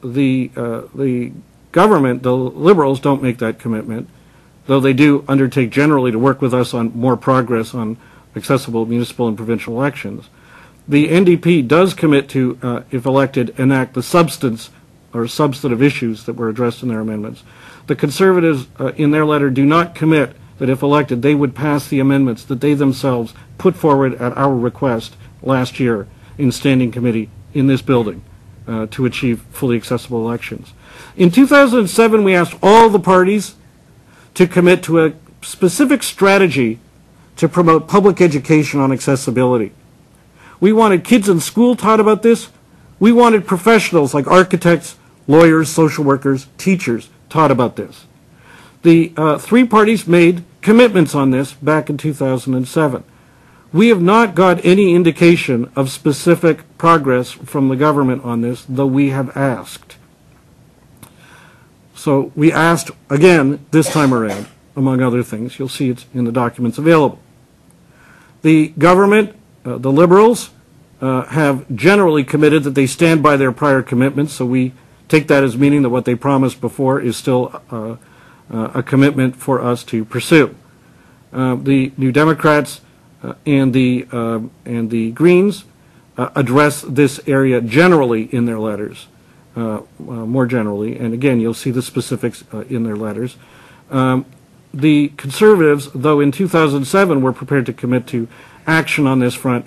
the government, the Liberals, don't make that commitment, though they do undertake generally to work with us on more progress on accessible municipal and provincial elections. The NDP does commit to, if elected, enact the substance or substantive issues that were addressed in their amendments. The Conservatives, in their letter, do not commit that if elected, they would pass the amendments that they themselves put forward at our request last year in standing committee in this building to achieve fully accessible elections. In 2007, we asked all the parties to commit to a specific strategy to promote public education on accessibility. We wanted kids in school taught about this. We wanted professionals like architects, lawyers, social workers, teachers taught about this. The three parties made commitments on this back in 2007. We have not got any indication of specific progress from the government on this, though we have asked. So we asked again this time around, among other things. You'll see it in the documents available. The government, the Liberals, have generally committed that they stand by their prior commitments, so we take that as meaning that what they promised before is still a commitment for us to pursue. The New Democrats and the Greens address this area generally in their letters, more generally, and again you'll see the specifics in their letters. The Conservatives, though in 2007 were prepared to commit to action on this front,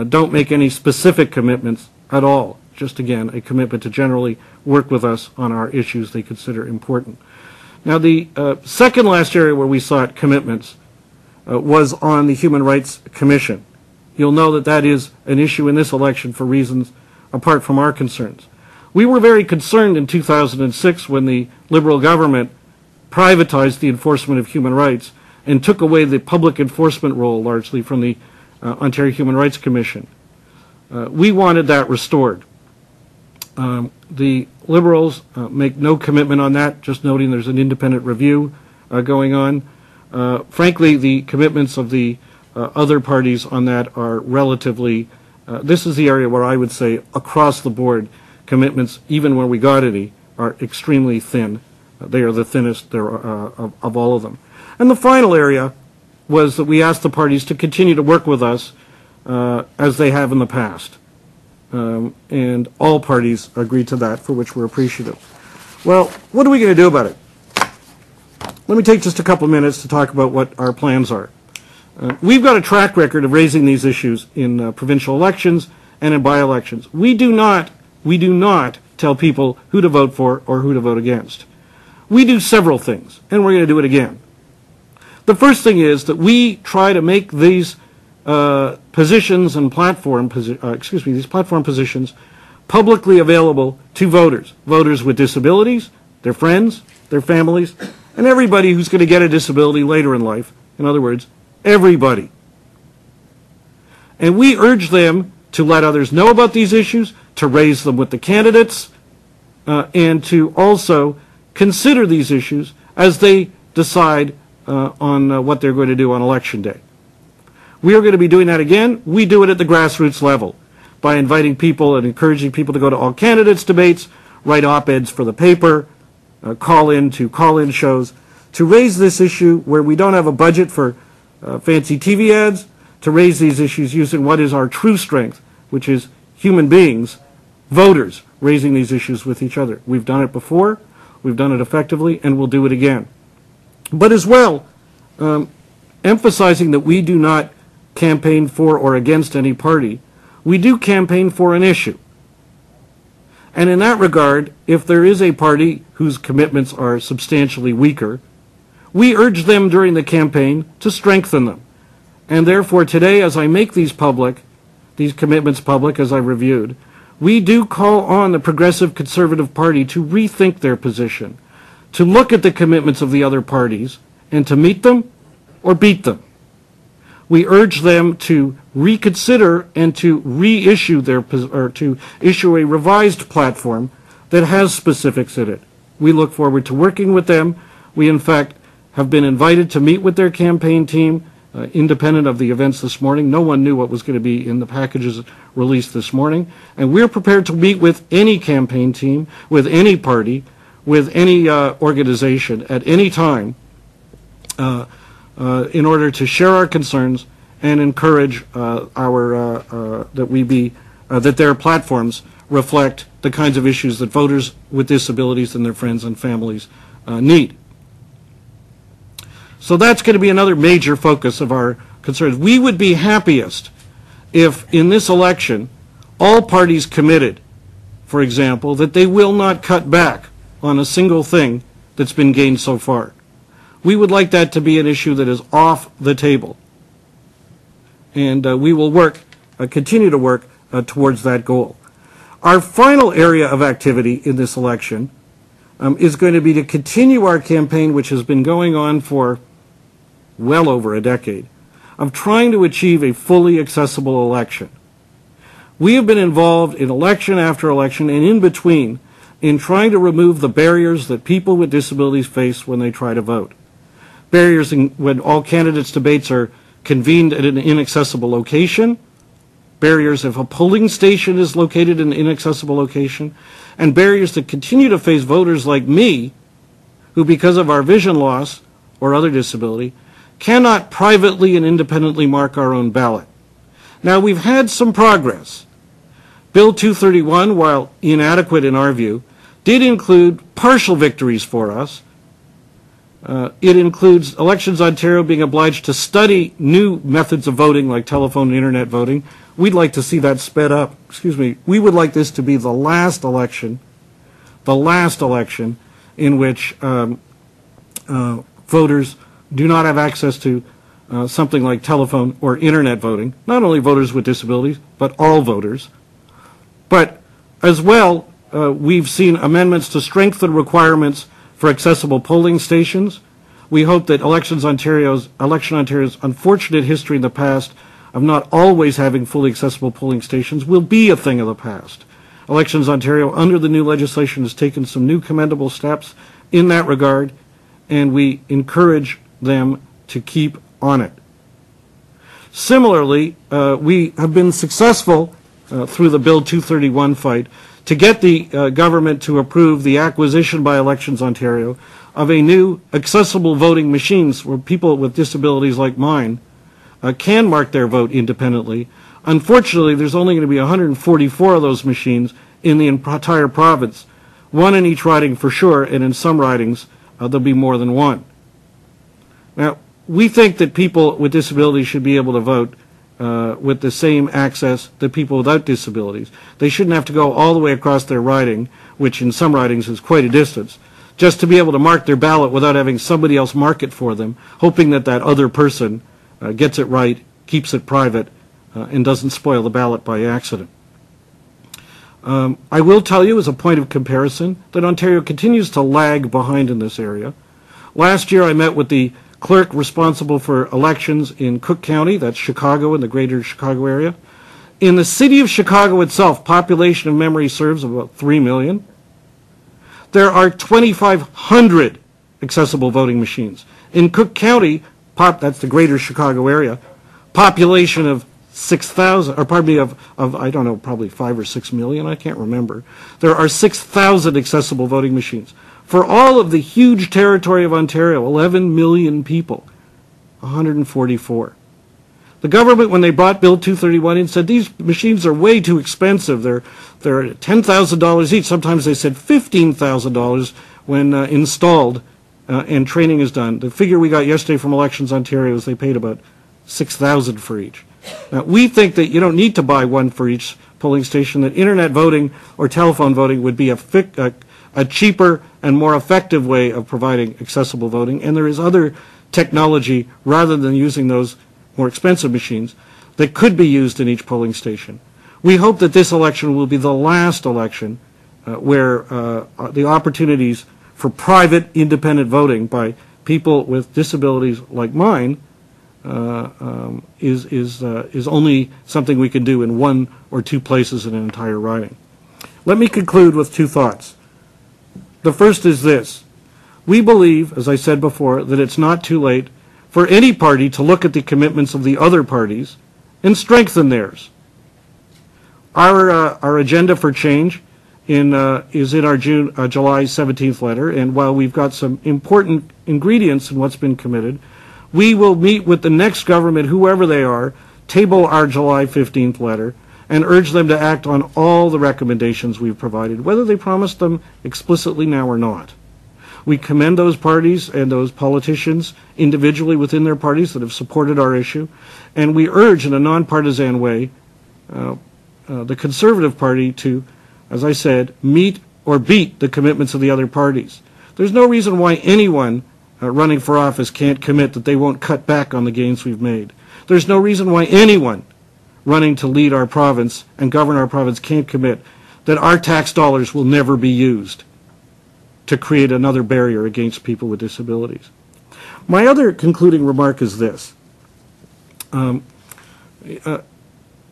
don't make any specific commitments at all. Just again, a commitment to generally work with us on our issues they consider important. Now, the second last area where we sought commitments was on the Human Rights Commission. You'll know that that is an issue in this election for reasons apart from our concerns. We were very concerned in 2006 when the Liberal government privatized the enforcement of human rights and took away the public enforcement role largely from the Ontario Human Rights Commission. We wanted that restored. The Liberals make no commitment on that, just noting there's an independent review going on. Frankly, the commitments of the other parties on that are relatively, this is the area where I would say across the board commitments, even where we got any, are extremely thin. They are the thinnest of all of them. And the final area was that we asked the parties to continue to work with us as they have in the past. And all parties agreed to that, for which we're appreciative. Well, what are we going to do about it? Let me take just a couple minutes to talk about what our plans are. We've got a track record of raising these issues in provincial elections and in by-elections. We do not tell people who to vote for or who to vote against. We do several things, and we're going to do it again. The first thing is that we try to make these positions and these platform positions publicly available to voters. Voters with disabilities, their friends, their families, and everybody who's going to get a disability later in life. In other words, everybody. And we urge them to let others know about these issues, to raise them with the candidates, and to also consider these issues as they decide on what they're going to do on Election Day. We are going to be doing that again. We do it at the grassroots level by inviting people and encouraging people to go to all candidates debates, write op-eds for the paper, call in to call-in shows, to raise this issue where we don't have a budget for fancy TV ads, to raise these issues using what is our true strength, which is human beings, voters, raising these issues with each other. We've done it before, we've done it effectively, and we'll do it again. But as well, emphasizing that we do not campaign for or against any party, we do campaign for an issue. And in that regard, if there is a party whose commitments are substantially weaker, we urge them during the campaign to strengthen them. And therefore today, as I make these commitments public, as I reviewed, we do call on the Progressive Conservative Party to rethink their position, to look at the commitments of the other parties, and to meet them or beat them. We urge them to reconsider and to reissue to issue a revised platform that has specifics in it. We look forward to working with them. We, in fact, have been invited to meet with their campaign team independent of the events this morning. No one knew what was going to be in the packages released this morning. And we're prepared to meet with any campaign team, with any party, with any organization at any time in order to share our concerns and encourage that their platforms reflect the kinds of issues that voters with disabilities and their friends and families need. So that's going to be another major focus of our concerns. We would be happiest if in this election all parties committed, for example, that they will not cut back on a single thing that's been gained so far. We would like that to be an issue that is off the table. And we will continue to work towards that goal. Our final area of activity in this election is going to be to continue our campaign, which has been going on for well over a decade, of trying to achieve a fully accessible election. We have been involved in election after election and in between in trying to remove the barriers that people with disabilities face when they try to vote. Barriers when all candidates' debates are convened at an inaccessible location, barriers if a polling station is located in an inaccessible location, and barriers that continue to face voters like me, who because of our vision loss or other disability, cannot privately and independently mark our own ballot. Now, we've had some progress. Bill 231, while inadequate in our view, did include partial victories for us. It includes Elections Ontario being obliged to study new methods of voting like telephone and internet voting. We'd like to see that sped up. We would like this to be the last election in which voters do not have access to something like telephone or internet voting, not only voters with disabilities, but all voters. But as well, we've seen amendments to strengthen requirements for accessible polling stations. We hope that Election Ontario's unfortunate history in the past of not always having fully accessible polling stations will be a thing of the past. Elections Ontario, under the new legislation, has taken some new commendable steps in that regard, and we encourage them to keep on it. Similarly, we have been successful through the Bill 231 fight to get the government to approve the acquisition by Elections Ontario of a new accessible voting machines where people with disabilities like mine can mark their vote independently. Unfortunately, there's only going to be 144 of those machines in the entire province, one in each riding for sure, and in some ridings there'll be more than one. Now, we think that people with disabilities should be able to vote with the same access that people without disabilities. They shouldn't have to go all the way across their riding, which in some ridings is quite a distance, just to be able to mark their ballot without having somebody else mark it for them, hoping that that other person gets it right, keeps it private, and doesn't spoil the ballot by accident. I will tell you, as a point of comparison, that Ontario continues to lag behind in this area. Last year I met with the clerk responsible for elections in Cook County, that's Chicago and the greater Chicago area. In the city of Chicago itself, population of memory serves of about 3 million. There are 2,500 accessible voting machines. In Cook County, that's the greater Chicago area, population of 6,000, or pardon me, of I don't know, probably 5 or 6 million, I can't remember. There are 6,000 accessible voting machines. For all of the huge territory of Ontario, 11 million people, 144. The government, when they brought Bill 231 in, said these machines are way too expensive. They're $10,000 each. Sometimes they said $15,000 when installed and training is done. The figure we got yesterday from Elections Ontario is they paid about $6,000 for each. Now, we think that you don't need to buy one for each polling station, that internet voting or telephone voting would be a cheaper and more effective way of providing accessible voting, and there is other technology rather than using those more expensive machines that could be used in each polling station. We hope that this election will be the last election where the opportunities for private independent voting by people with disabilities like mine is only something we can do in 1 or 2 places in an entire riding. Let me conclude with 2 thoughts. The first is this. We believe, as I said before, that it's not too late for any party to look at the commitments of the other parties and strengthen theirs. Our agenda for change is in our July 17th letter, and while we've got some important ingredients in what's been committed, we will meet with the next government, whoever they are, table our July 15th letter, and urge them to act on all the recommendations we've provided, whether they promised them explicitly now or not. We commend those parties and those politicians individually within their parties that have supported our issue, and we urge in a nonpartisan way the Conservative Party to, as I said, meet or beat the commitments of the other parties. There's no reason why anyone running for office can't commit that they won't cut back on the gains we've made. There's no reason why anyone running to lead our province and govern our province can't commit that our tax dollars will never be used to create another barrier against people with disabilities. My other concluding remark is this.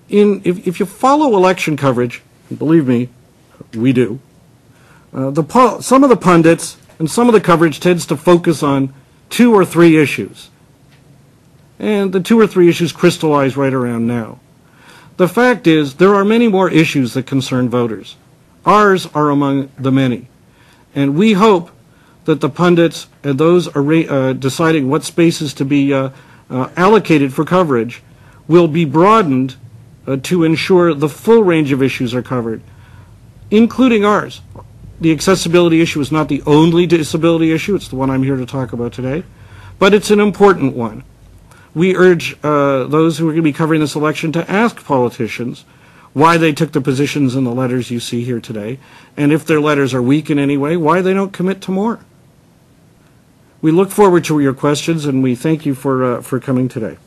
If you follow election coverage, and believe me, we do, some of the pundits and some of the coverage tends to focus on 2 or 3 issues. And the 2 or 3 issues crystallize right around now. The fact is, there are many more issues that concern voters. Ours are among the many. And we hope that the pundits and those deciding what spaces to be allocated for coverage will be broadened to ensure the full range of issues are covered, including ours. The accessibility issue is not the only disability issue. It's the one I'm here to talk about today, but it's an important one. We urge those who are going to be covering this election to ask politicians why they took the positions in the letters you see here today, and if their letters are weak in any way, why they don't commit to more. We look forward to your questions, and we thank you for coming today.